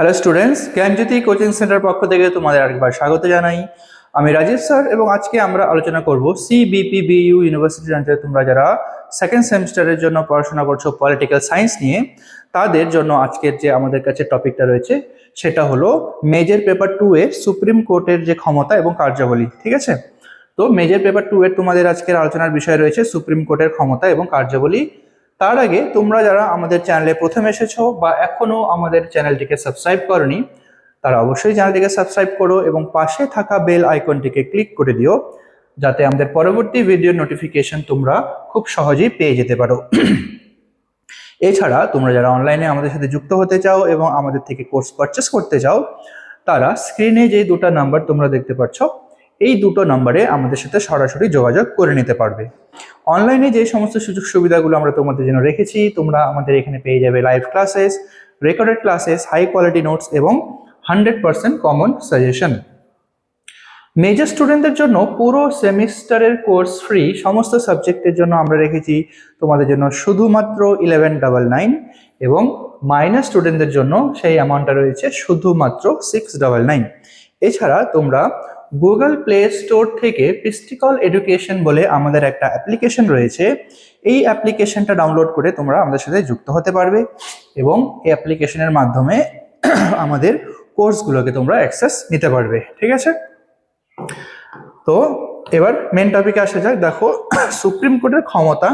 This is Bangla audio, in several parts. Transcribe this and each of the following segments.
হ্যালো স্টুডেন্টস, জ্ঞানজ্যোতি কোচিং সেন্টার পক্ষ থেকে তোমাদের আরেকবার স্বাগত জানাই। আমি রাজীব স্যার এবং আজকে আমরা আলোচনা করব সিবিপিবিইউ ইউনিভার্সিটির আন্ডারে তোমরা যারা সেকেন্ড সেমিস্টারের জন্য পড়াশোনা করছো পলিটিক্যাল সায়েন্স নিয়ে, তাদের জন্য আজকের যে আমাদের কাছে টপিকটা রয়েছে সেটা হলো মেজর পেপার 2 এর সুপ্রিম কোর্টের যে ক্ষমতা এবং কার্যাবলী। ঠিক আছে, তো মেজর পেপার 2 এর তোমাদের আজকের আলোচনার বিষয় রয়েছে সুপ্রিম কোর্টের ক্ষমতা এবং কার্যাবলী। তার আগে তোমরা যারা আমাদের চ্যানেলে প্রথম এসেছো বা এখনো আমাদের চ্যানেলটিকে সাবস্ক্রাইব করনি, তারা অবশ্যই চ্যানেলটিকে সাবস্ক্রাইব করো এবং পাশে থাকা বেল আইকনটিকে ক্লিক করে দিও, যাতে আমাদের পরবর্তী ভিডিও নোটিফিকেশন তোমরা খুব সহজেই পেয়ে যেতে পারো। এছাড়া তোমরা যারা অনলাইনে আমাদের সাথে যুক্ত হতে চাও এবং আমাদের থেকে কোর্স পারচেস করতে চাও, তারা স্ক্রিনে যে দুটো নাম্বার তোমরা দেখতে পাচ্ছ, এই দুটো নাম্বারে আমাদের সাথে সরাসরি যোগাযোগ করে নিতে পারবে। অনলাইনে যে সমস্ত সুযোগ সুবিধাগুলো আমরা তোমাদের জন্য রেখেছি, তোমরা আমাদের এখানে পেয়ে যাবে live classes, recorded classes, high quality notes এবং 100% কমন সাজেশন। মেজর স্টুডেন্টদের জন্য পুরো সেমিস্টারের কোর্স ফ্রি, সমস্ত সাবজেক্টের জন্য আমরা রেখেছি তোমাদের জন্য শুধুমাত্র 1199 এবং মাইনর স্টুডেন্টদের জন্য সেই অ্যামাউন্টটা রয়েছে শুধুমাত্র 699। এছাড়া তোমরা গুগল প্লে স্টোর থেকে পিস্টিকল এডুকেশন বলে আমাদের একটা অ্যাপ্লিকেশন রয়েছে, এই অ্যাপ্লিকেশনটা ডাউনলোড করে তোমরা আমাদের সাথে যুক্ত হতে পারবে এবং এই অ্যাপ্লিকেশনের মাধ্যমে আমাদের কোর্সগুলোকে তোমরা অ্যাক্সেস নিতে পারবে। ঠিক আছে, তো এবার মেন টপিকে আসা যাক। দেখো, সুপ্রিম কোর্টের ক্ষমতা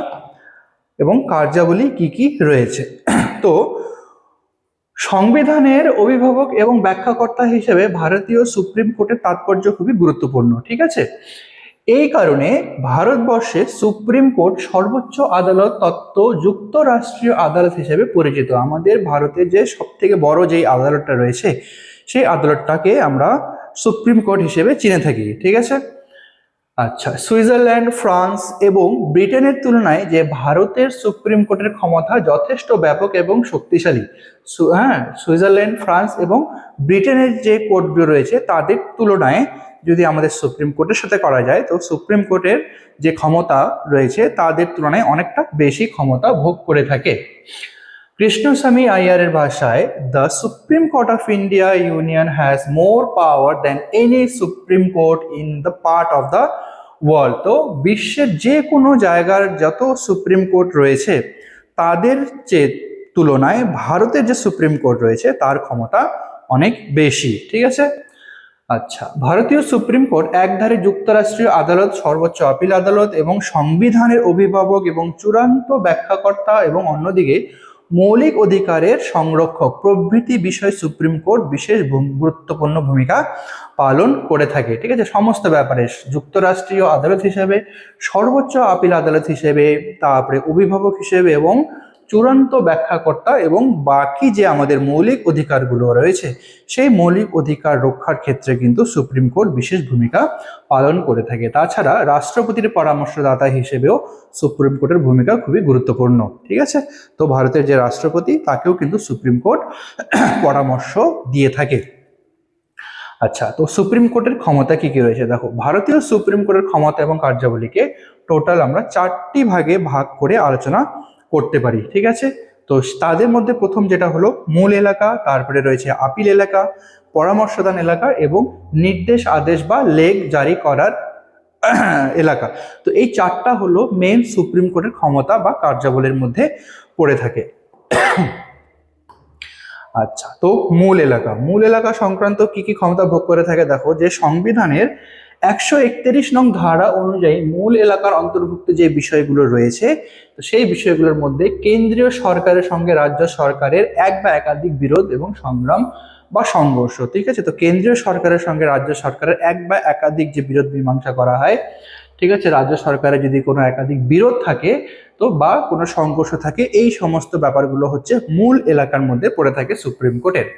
এবং কার্যাবলী কি কি রয়েছে। তো সংবিধানের অভিভাবক এবং ব্যাখ্যাকর্তা হিসেবে ভারতীয় সুপ্রিম কোর্টের তাৎপর্য খুবই গুরুত্বপূর্ণ। ঠিক আছে, এই কারণে ভারতবর্ষে সুপ্রিম কোর্ট সর্বোচ্চ আদালত তত্ত্ব যুক্তরাষ্ট্রীয় আদালত হিসেবে পরিচিত। আমাদের ভারতের যে সব থেকে বড় যেই আদালতটা রয়েছে, সেই আদালতটাকে আমরা সুপ্রিম কোর্ট হিসেবে চিনে থাকি। ঠিক আছে, আচ্ছা, সুইজারল্যান্ড, ফ্রান্স এবং ব্রিটেনের তুলনায় যে ভারতের সুপ্রিম কোর্টের ক্ষমতা যথেষ্ট ব্যাপক এবং শক্তিশালী। সুইজারল্যান্ড, ফ্রান্স এবং ব্রিটেনের যে কোর্টগুলো রয়েছে তাদের তুলনায় যদি আমাদের সুপ্রিম কোর্টের সাথে করা যায়, তো সুপ্রিম কোর্টের যে ক্ষমতা রয়েছে তাদের তুলনায় অনেকটা বেশি ক্ষমতা ভোগ করে থাকে। কৃষ্ণস্বামী আইয়ারের ভাষায়, the supreme court of India union has more power than any supreme court in the part of the world. তো বিশ্বের যে কোনো জায়গার যত সুপ্রিম কোর্ট রয়েছে তাদের যে তুলনায় ভারতের যে সুপ্রিম কোর্ট রয়েছে তার ক্ষমতা অনেক বেশি। ঠিক আছে, আচ্ছা, ভারতীয় সুপ্রিম কোর্ট একধারে যুক্তরাষ্ট্রীয় আদালত, সর্বোচ্চ আপিল আদালত এবং সংবিধানের অভিভাবক এবং চূড়ান্ত ব্যাখ্যাকর্তা, এবং অন্যদিকে মৌলিক অধিকারের সংরক্ষক প্রভৃতি বিষয়ে সুপ্রিম কোর্ট বিশেষ গুরুত্বপূর্ণ ভূমিকা পালন করে থাকে। ঠিক আছে, সমস্ত ব্যাপারে যুক্তরাষ্ট্রীয় আদালত হিসেবে, সর্বোচ্চ আপিল আদালত হিসেবে, তারপরে অভিভাবক হিসেবে এবং চূড়ান্ত ব্যাখ্যাকর্তা এবং বাকি যে আমাদের মৌলিক অধিকারগুলো রয়েছে সেই মৌলিক অধিকার রক্ষার ক্ষেত্রে কিন্তু সুপ্রিম কোর্ট বিশেষ ভূমিকা পালন করে থাকে। তাছাড়া রাষ্ট্রপতির পরামর্শদাতা হিসেবেও সুপ্রিম কোর্টের ভূমিকা খুবই গুরুত্বপূর্ণ। ঠিক আছে, তো ভারতের যে রাষ্ট্রপতি তাকেও কিন্তু সুপ্রিম কোর্ট পরামর্শ দিয়ে থাকে। আচ্ছা, তো সুপ্রিম কোর্টের ক্ষমতা কি কি রয়েছে দেখো। ভারতীয় সুপ্রিম কোর্টের ক্ষমতা এবং কার্যাবলীকে টোটাল আমরা 4টি ভাগে ভাগ করে আলোচনা করতে পারি। ঠিক আছে, তো তাদের মধ্যে প্রথম যেটা হলো মূল এলাকা, তারপরে রয়েছে আপিল এলাকা, পরামর্শদান এলাকা এবং নির্দেশ আদেশ বা লেগ জারি করার এলাকা। তো এই 4টা হলো মেন সুপ্রিম কোর্টের ক্ষমতা বা কার্যাবলীর মধ্যে পড়ে থাকে। আচ্ছা, তো মূল এলাকা সংক্রান্ত কি কি ক্ষমতা ভোগ করে থাকে দেখো। যে সংবিধানের 131 নং ধারা অনুযায়ী মূল এলাকার অন্তর্ভুক্ত যে বিষয়গুলো রয়েছে, তো সেই বিষয়গুলোর মধ্যে কেন্দ্রীয় সরকারের সঙ্গে রাজ্য সরকারের এক বা একাধিক বিরোধ এবং সংগ্রাম বা সংঘর্ষ। ঠিক আছে, তো কেন্দ্রীয় সরকারের সঙ্গে রাজ্য সরকারের এক বা একাধিক যে বিরোধ মীমাংসা করা হয়, ঠিক আছে, রাজ্য সরকারের যদি কোনো একাধিক বিরোধ থাকে তো বা কোনো সংঘর্ষ থাকে, এই সমস্ত ব্যাপারগুলো হচ্ছে মূল এলাকার মধ্যে পড়ে থাকে সুপ্রিম কোর্টের।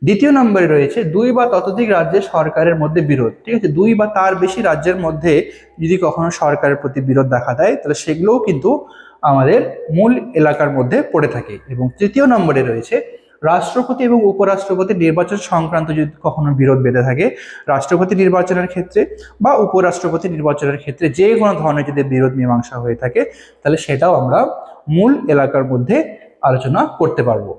দ্বিতীয় নম্বরে রয়েছে 2 বা ততোধিক রাজ্যের সরকারের মধ্যে বিরোধ। ঠিক আছে, 2 বা তার বেশি রাজ্যের মধ্যে যদি কখনো সরকারের প্রতি বিরোধ দেখা দেয়, তাহলে সেগুলোও কিন্তু আমাদের মূল এলাকার মধ্যে পড়ে থাকে। এবং তৃতীয় নম্বরে রয়েছে রাষ্ট্রপতি এবং উপরাষ্ট্রপতি নির্বাচন সংক্রান্ত যদি কখনো বিরোধ বেঁধে থাকে, রাষ্ট্রপতি নির্বাচনের ক্ষেত্রে বা উপরাষ্ট্রপতি নির্বাচনের ক্ষেত্রে যে কোনো ধরনের যদি বিরোধ মীমাংসা হয়ে থাকে, তাহলে সেটাও আমরা মূল এলাকার মধ্যে আলোচনা করতে পারবো।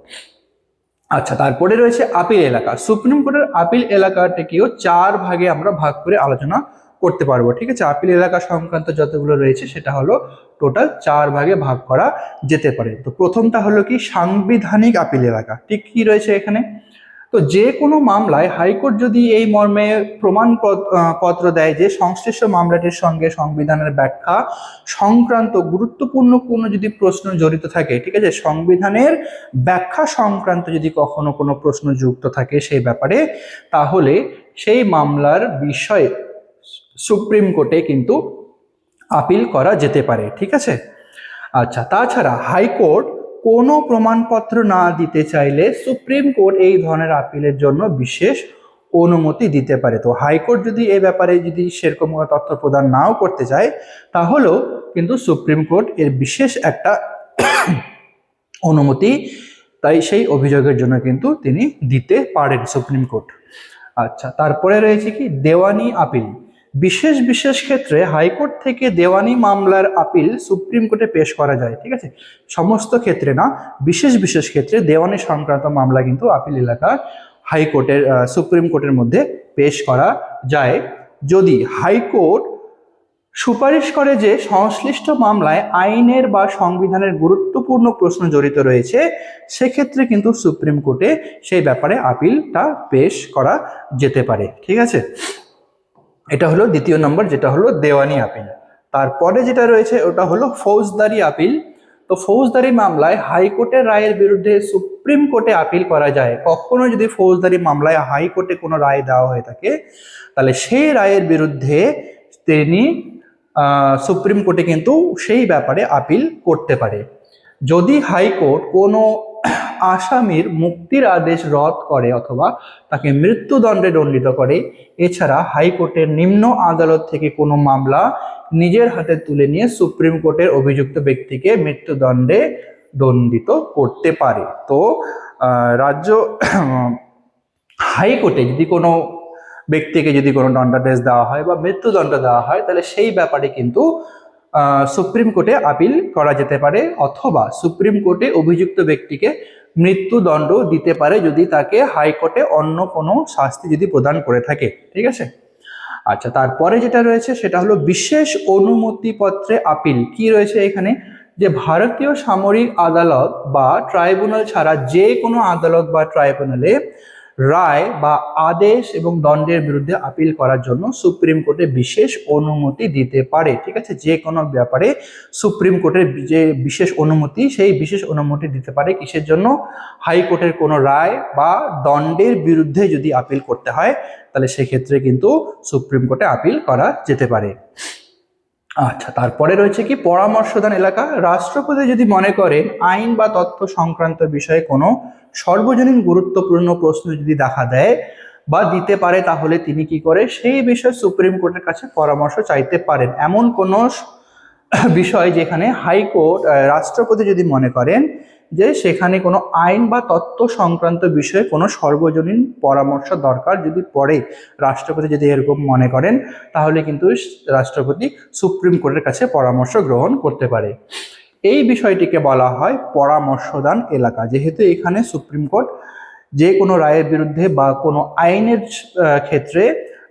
আচ্ছা, তারপরে রয়েছে আপিল এলাকা। সুপ্রিম কোর্টের আপিল এলাকাটাকেও 4 ভাগে আমরা ভাগ করে আলোচনা করতে পারবো, ঠিক আছে। আপিল এলাকা সংক্রান্ত যতগুলো রয়েছে সেটা হলো টোটাল 4 ভাগে ভাগ করা যেতে পারে। তো প্রথমটা হলো কি সাংবিধানিক আপিল এলাকা। ঠিক কি রয়েছে এখানে, তো যে কোনো মামলায় হাইকোর্ট যদি এই মর্মে পত্র দেয় যে সংশ্লিষ্ট মামলাটির সঙ্গে সংবিধানের ব্যাখ্যা সংক্রান্ত গুরুত্বপূর্ণ কোনো যদি প্রশ্ন জড়িত থাকে, ঠিক আছে, সংবিধানের ব্যাখ্যা সংক্রান্ত যদি কখনো কোনো প্রশ্ন যুক্ত থাকে সেই ব্যাপারে, তাহলে সেই মামলার বিষয়ে সুপ্রিম কোর্টে কিন্তু আপিল করা যেতে পারে, ঠিক আছে। আচ্ছা, তাছাড়া হাইকোর্ট কোনো প্রমাণপত্র না দিতে চাইলে সুপ্রিম কোর্ট এই ধরনের আপিলের জন্য বিশেষ অনুমতি দিতে পারে। তো হাইকোর্ট যদি এই ব্যাপারে যদি সেরকম কোনো তথ্য প্রদান নাও করতে চায়, তাহলেও কিন্তু সুপ্রিম কোর্ট এর বিশেষ একটা অনুমতি তাই সেই অভিযোগের জন্য কিন্তু তিনি দিতে পারেন সুপ্রিম কোর্ট। আচ্ছা, তারপরে রয়েছে কি দেওয়ানি আপিল। বিশেষ বিশেষ ক্ষেত্রে হাইকোর্ট থেকে দেওয়ানি মামলার আপিল সুপ্রিম কোর্টে পেশ করা যায়, ঠিক আছে। সমস্ত ক্ষেত্রে না, বিশেষ বিশেষ ক্ষেত্রে দেওয়ানি সংক্রান্ত মামলা কিন্তু আপিল এলাকা হাইকোর্টের সুপ্রিম কোর্টের মধ্যে পেশ করা যায়, যদি হাইকোর্ট সুপারিশ করে যে সংশ্লিষ্ট মামলায় আইনের বা সংবিধানের গুরুত্বপূর্ণ প্রশ্ন জড়িত রয়েছে, সেক্ষেত্রে কিন্তু সুপ্রিম কোর্টে সেই ব্যাপারে আপিলটা পেশ করা যেতে পারে, ঠিক আছে। এটা হলো দ্বিতীয় নম্বর, যেটা হলো দেওয়ানি আপিল। তারপরে যেটা রয়েছে ওটা হলো ফৌজদারি আপিল। তো ফৌজদারি মামলায় হাইকোর্টের রায়ের বিরুদ্ধে সুপ্রিম কোর্টে আপিল করা যায়। কখনো যদি ফৌজদারি মামলায় হাইকোর্টে কোনো রায় দেওয়া হয়ে থাকে, তাহলে সেই রায়ের বিরুদ্ধে তিনি সুপ্রিম কোর্টে কিন্তু সেই ব্যাপারে আপিল করতে পারে। যদি হাইকোর্ট কোনো আসামির মুক্তির আদেশ রদ করে অথবা তাকে মৃত্যুদণ্ডে দণ্ডিত করে, এছাড়া হাইকোর্টের নিম্ন আদালত থেকে কোনো মামলা নিজের হাতে তুলে নিয়ে সুপ্রিম কোর্টের অভিযুক্ত ব্যক্তিকে মৃত্যুদণ্ডে দণ্ডিত করতে পারে। তো রাজ্য হাইকোর্টে যদি কোনো ব্যক্তিকে যদি কোনো দণ্ডাদেশ দেওয়া হয় বা মৃত্যুদণ্ড দেওয়া হয়, তাহলে সেই ব্যাপারে কিন্তু সুপ্রিম কোর্টে আপিল করা যেতে পারে, অথবা সুপ্রিম কোর্টে অভিযুক্ত ব্যক্তিকে মৃত্যুদণ্ড দিতে পারে যদি তাকে হাইকোর্টে অন্য কোনো শাস্তি যদি প্রদান করে থাকে, ঠিক আছে। আচ্ছা, তারপরে যেটা রয়েছে সেটা হলো বিশেষ অনুমতিপত্রে আপিল। কি রয়েছে এখানে, যে ভারতীয় সামরিক আদালত বা ট্রাইব্যুনাল ছাড়া যে কোনো আদালত বা ট্রাইব্যুনালে রায় বা আদেশ এবং দণ্ডের বিরুদ্ধে আপিল করার জন্য সুপ্রিম কোর্টে বিশেষ অনুমতি দিতে পারে, ঠিক আছে। যে কোনো ব্যাপারে সুপ্রিম কোর্টের যে বিশেষ অনুমতি, সেই বিশেষ অনুমতি দিতে পারে কিসের জন্য, হাইকোর্টের কোনো রায় বা দণ্ডের বিরুদ্ধে যদি আপিল করতে হয়, তাহলে সেক্ষেত্রে কিন্তু সুপ্রিম কোর্টে আপিল করা যেতে পারে। আচ্ছা, তারপরে রয়েছে কি পরামর্শদান এলাকা। রাষ্ট্রপতি যদি মনে করেন আইন বা তথ্য সংক্রান্ত বিষয়ে কোনো সর্বজনীন গুরুত্বপূর্ণ প্রশ্ন যদি দেখা দেয় বা দিতে পারে, তাহলে তিনি কি করে সেই বিষয়ে সুপ্রিম কোর্টের কাছে পরামর্শ চাইতে পারেন। এমন কোনো বিষয় যেখানে হাইকোর্ট রাষ্ট্রপতি যদি মনে করেন যে সেখানে কোনো আইন বা তথ্য সংক্রান্ত বিষয়ে কোনো সর্বজনীন পরামর্শ দরকার যদি পড়ে, রাষ্ট্রপতি যদি এরকম মনে করেন, তাহলে কিন্তু রাষ্ট্রপতি সুপ্রিম কোর্টের কাছে পরামর্শ গ্রহণ করতে পারে। এই বিষয়টিকে বলা হয় পরামর্শদান এলাকা। যেহেতু এখানে সুপ্রিম কোর্ট যে কোনো রায়ের বিরুদ্ধে বা কোনো আইনের ক্ষেত্রে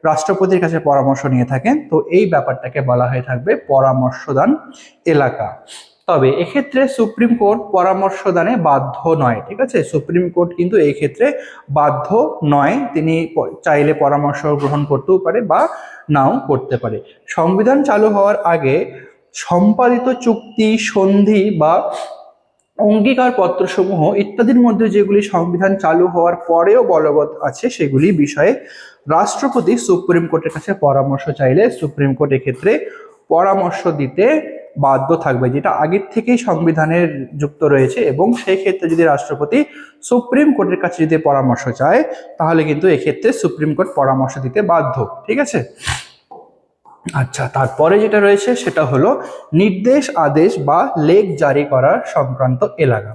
রাষ্ট্রপতির কাছে পরামর্শ নিয়ে থাকেন, তো এই ব্যাপারটাকে বলা হয়ে থাকবে পরামর্শদান এলাকা। তবে এক্ষেত্রে সুপ্রিম কোর্ট পরামর্শদানে বাধ্য নয়, ঠিক আছে। সুপ্রিম কোর্ট কিন্তু এই ক্ষেত্রে বাধ্য নয়, তিনি চাইলে পরামর্শ গ্রহণ করতেও পারে বা নাও করতে পারে। সংবিধান চালু হওয়ার আগে সম্পাদিত চুক্তি, সন্ধি বা অঙ্গীকার পত্রসমূহ ইত্যাদির মধ্যে যেগুলি সংবিধান চালু হওয়ার পরেও বলবৎ আছে, সেগুলি বিষয়ে রাষ্ট্রপতি সুপ্রিম কোর্টের কাছে পরামর্শ চাইলে সুপ্রিম কোর্ট এক্ষেত্রে পরামর্শ দিতে বাধ্য থাকবে, যেটা আগের থেকেই সংবিধানের যুক্ত রয়েছে। এবং সেই ক্ষেত্রে যদি রাষ্ট্রপতি সুপ্রিম কোর্টের কাছে যদি পরামর্শ চায়, তাহলে কিন্তু এক্ষেত্রে সুপ্রিম কোর্ট পরামর্শ দিতে বাধ্য, ঠিক আছে। আচ্ছা, তারপরে যেটা রয়েছে সেটা হলো নির্দেশ, আদেশ বা লেখ জারি করার সংক্রান্ত এলাকা।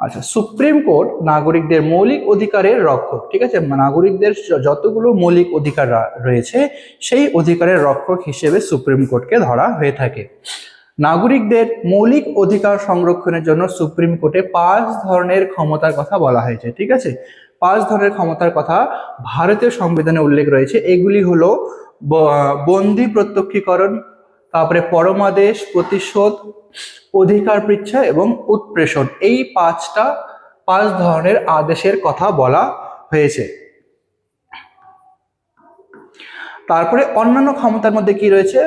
আচ্ছা, সুপ্রিম কোর্ট নাগরিকদের মৌলিক অধিকারের রক্ষক, ঠিক আছে। নাগরিকদের যতগুলো মৌলিক অধিকার রয়েছে সেই অধিকারের রক্ষক হিসেবে সুপ্রিম কোর্টকে ধরা হয়ে থাকে। নাগরিকদের মৌলিক অধিকার সংরক্ষণের জন্য সুপ্রিম কোর্টে 5 ধরনের ক্ষমতার কথা বলা হয়েছে। ঠিক আছে, 5 ধরনের ক্ষমতার কথা ভারতীয় সংবিধানে উল্লেখ রয়েছে। এগুলি হলো বন্দি প্রত্যক্ষীকরণ, তারপরে পরমাদেশ, প্রতিশোধ, অধিকার পৃচ্ছা এবং উৎপ্রেষণ। এই 5 ধরনের আদেশের কথা বলা হয়েছে। তারপরে অন্যান্য ক্ষমতার মধ্যে কি রয়েছে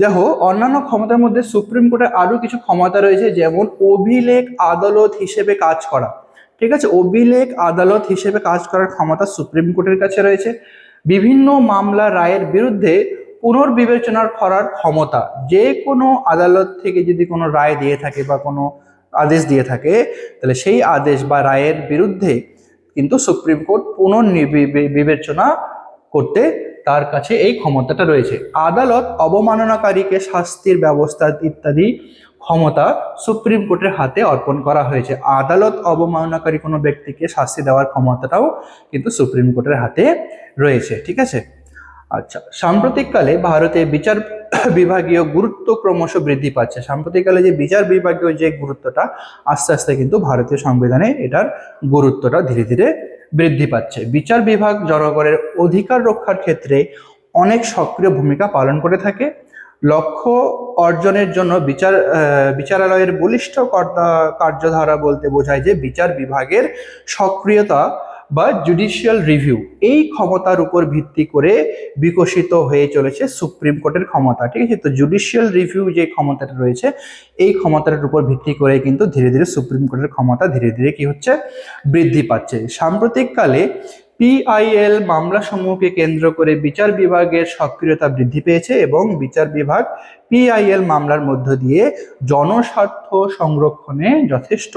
দেখো, অন্যান্য ক্ষমতার মধ্যে সুপ্রিম কোর্টের আরো কিছু ক্ষমতা রয়েছে, যেমন অভিলেখ আদালত হিসেবে কাজ করা। ঠিক আছে, অভিলেখ আদালত হিসেবে কাজ করার ক্ষমতা সুপ্রিম কোর্টের কাছে রয়েছে। বিভিন্ন মামলা রায়ের বিরুদ্ধে পুনর্বিবেচনা করার ক্ষমতা, যে কোনো আদালত থেকে যদি কোনো রায় দিয়ে থাকে বা কোনো আদেশ দিয়ে থাকে, তাহলে সেই আদেশ বা রায়ের বিরুদ্ধে কিন্তু সুপ্রিম কোর্ট পুনর্বিবেচনা করতে তার কাছে এই ক্ষমতাটা রয়েছে। আদালত অবমাননাকারীকে শাস্তির ব্যবস্থা ইত্যাদি ক্ষমতা সুপ্রিম কোর্টের হাতে অর্পণ করা হয়েছে। আদালত অবমাননাকারী কোনো ব্যক্তিকে শাস্তি দেওয়ার ক্ষমতাটাও কিন্তু সুপ্রিম কোর্টের হাতে রয়েছে। ঠিক আছে, আচ্ছা, সাম্প্রতিককালে ভারতে বিচার বিভাগীয় গুরুত্ব ক্রমশ বৃদ্ধি পাচ্ছে। সাম্প্রতিককালে যে বিচার বিভাগীয় যে গুরুত্বটা, আস্তে আস্তে কিন্তু ভারতীয় সংবিধানে এটার গুরুত্বটা ধীরে ধীরে বৃদ্ধি পাচ্ছে। বিচার বিভাগ জনগণের অধিকার রক্ষার ক্ষেত্রে অনেক সক্রিয় ভূমিকা পালন করে থাকে। লক্ষ্য অর্জনের জন্য বিচারালয়ের বলিষ্ঠ কার্যধারা বলতে বোঝায় যে বিচার বিভাগের সক্রিয়তা বা জুডিশিয়াল রিভিউ, এই ক্ষমতার উপর ভিত্তি করে বিকশিত হয়ে চলেছে সুপ্রিম কোর্টের ক্ষমতা। ঠিক আছে, তো জুডিশিয়াল রিভিউ যে ক্ষমতাটা রয়েছে, এই ক্ষমতার উপর ভিত্তি করে কিন্তু ধীরে ধীরে সুপ্রিম কোর্টের ক্ষমতা ধীরে ধীরে কি হচ্ছে, বৃদ্ধি পাচ্ছে। সাম্প্রতিককালে পিআইএল মামলাসমূহকে কেন্দ্র করে বিচার বিভাগের সক্রিয়তা বৃদ্ধি পেয়েছে এবং বিচার বিভাগ পিআইএল মামলার মধ্য দিয়ে জনস্বার্থ সংরক্ষণে যথেষ্ট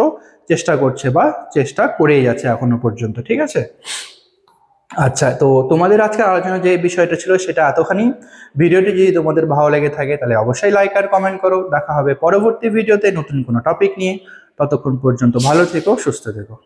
চেষ্টা করছে বা চেষ্টা করেই যাচ্ছে এখনো পর্যন্ত। ঠিক আছে, আচ্ছা, তো তোমাদের আজকের আলোচনা যে বিষয়টা ছিল সেটা এতখানি। ভিডিওটি যদি তোমাদের ভালো লেগে থাকে তাহলে অবশ্যই লাইক আর কমেন্ট করো। দেখা হবে পরবর্তী ভিডিওতে নতুন কোনো টপিক নিয়ে। ততক্ষণ পর্যন্ত ভালো থেকো, সুস্থ থেকো।